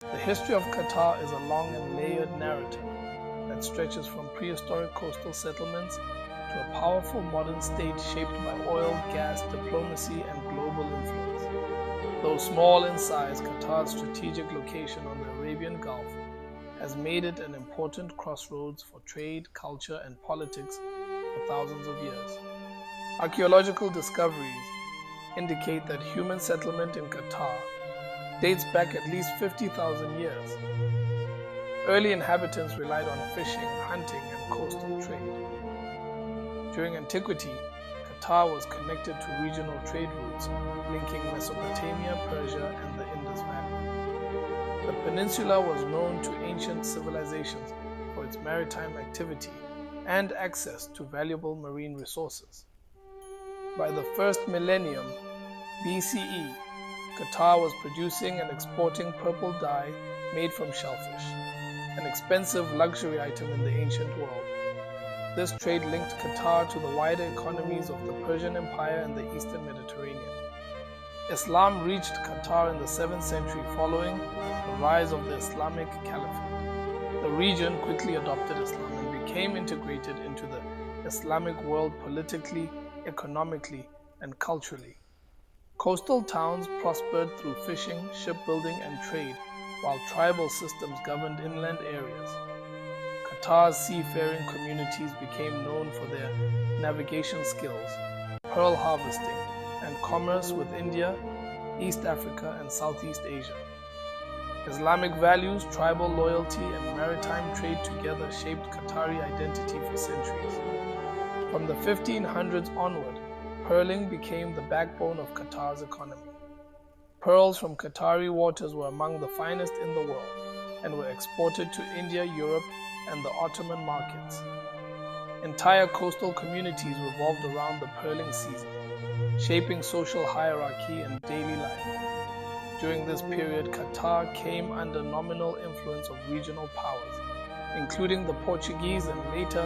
The history of Qatar is a long and layered narrative that stretches from prehistoric coastal settlements to a powerful modern state shaped by oil, gas, diplomacy, and global influence. Though small in size, Qatar's strategic location on the Arabian Gulf has made it an important crossroads for trade, culture, and politics for thousands of years. Archaeological discoveries indicate that human settlement in Qatar dates back at least 50,000 years. Early inhabitants relied on fishing, hunting, and coastal trade. During antiquity, Qatar was connected to regional trade routes linking Mesopotamia, Persia, and the Indus Valley. The peninsula was known to ancient civilizations for its maritime activity and access to valuable marine resources. By the first millennium BCE, Qatar was producing and exporting purple dye made from shellfish, an expensive luxury item in the ancient world. This trade linked Qatar to the wider economies of the Persian Empire and the Eastern Mediterranean. Islam reached Qatar in the 7th century following the rise of the Islamic Caliphate. The region quickly adopted Islam and became integrated into the Islamic world politically, economically, and culturally. Coastal towns prospered through fishing, shipbuilding, and trade, while tribal systems governed inland areas. Qatar's seafaring communities became known for their navigation skills, pearl harvesting, and commerce with India, East Africa, and Southeast Asia. Islamic values, tribal loyalty, and maritime trade together shaped Qatari identity for centuries. From the 1500s onward, pearling became the backbone of Qatar's economy. Pearls from Qatari waters were among the finest in the world and were exported to India, Europe, and the Ottoman markets. Entire coastal communities revolved around the pearling season, shaping social hierarchy and daily life. During this period, Qatar came under nominal influence of regional powers, including the Portuguese and later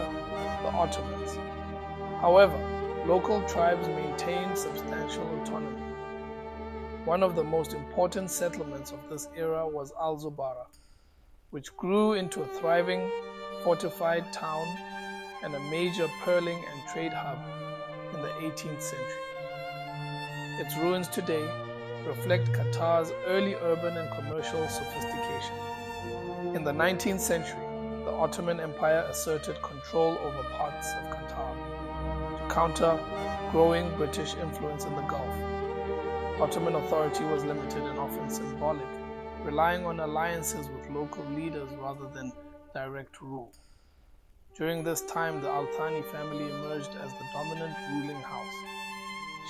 the Ottomans. However, local tribes maintained substantial autonomy. One of the most important settlements of this era was Zubarah, which grew into a thriving, fortified town and a major pearling and trade hub in the 18th century. Its ruins today reflect Qatar's early urban and commercial sophistication. In the 19th century, the Ottoman Empire asserted control over parts of Qatar to counter growing British influence in the Gulf. Ottoman authority was limited and often symbolic, relying on alliances with local leaders rather than direct rule. During this time, the Al Thani family emerged as the dominant ruling house.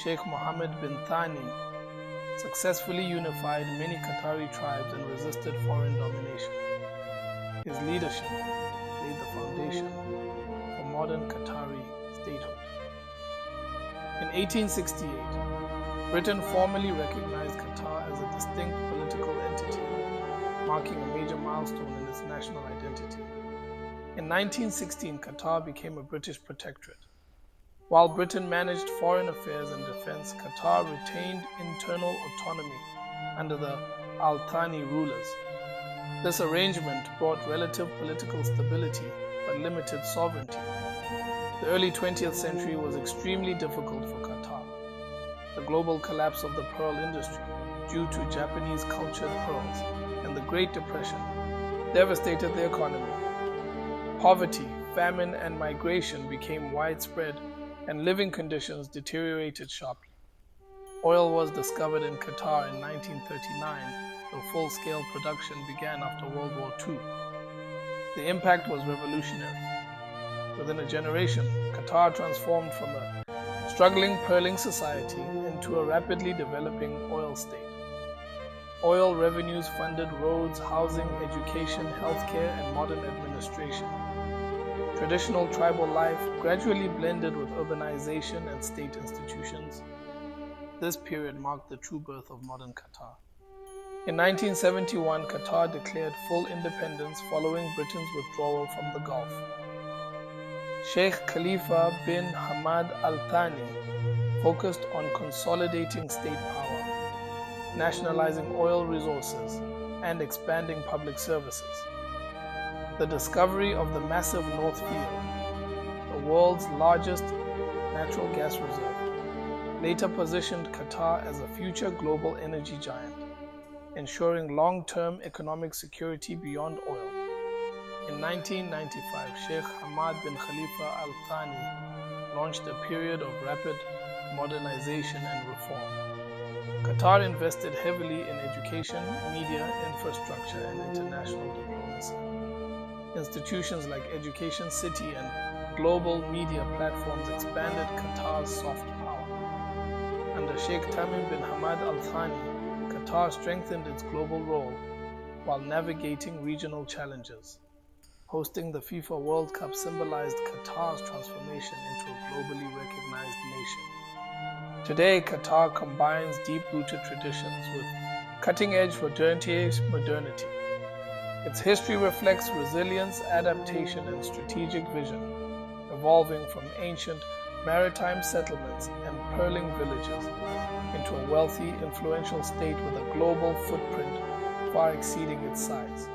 Sheikh Mohammed bin Thani successfully unified many Qatari tribes and resisted foreign domination. His leadership laid the foundation for modern Qatari statehood. In 1868, Britain formally recognized Qatar as a distinct political entity, marking a major milestone in its national identity. In 1916, Qatar became a British protectorate. While Britain managed foreign affairs and defense, Qatar retained internal autonomy under the Al Thani rulers. This arrangement brought relative political stability but limited sovereignty. The early 20th century was extremely difficult for Qatar. The global collapse of the pearl industry due to Japanese cultured pearls and the Great Depression devastated the economy. Poverty, famine, and migration became widespread, and living conditions deteriorated sharply. Oil was discovered in Qatar in 1939, though full-scale production began after World War II. The impact was revolutionary. Within a generation, Qatar transformed from a struggling pearling society into a rapidly developing oil state. Oil revenues funded roads, housing, education, healthcare, and modern administration. Traditional tribal life gradually blended with urbanization and state institutions. This period marked the true birth of modern Qatar. In 1971, Qatar declared full independence following Britain's withdrawal from the Gulf. Sheikh Khalifa bin Hamad Al Thani focused on consolidating state power, nationalizing oil resources, and expanding public services. The discovery of the massive North Field, the world's largest natural gas reserve, later positioned Qatar as a future global energy giant, ensuring long-term economic security beyond oil. In 1995, Sheikh Hamad bin Khalifa Al Thani launched a period of rapid modernization and reform. Qatar invested heavily in education, media, infrastructure, and international diplomacy. Institutions like Education City and global media platforms expanded Qatar's soft power. Under Sheikh Tamim bin Hamad Al Thani, Qatar strengthened its global role while navigating regional challenges. Hosting the FIFA World Cup symbolized Qatar's transformation into a globally recognized nation. Today, Qatar combines deep-rooted traditions with cutting-edge modernity. Its history reflects resilience, adaptation, and strategic vision, evolving from ancient maritime settlements and pearling villages into a wealthy, influential state with a global footprint far exceeding its size.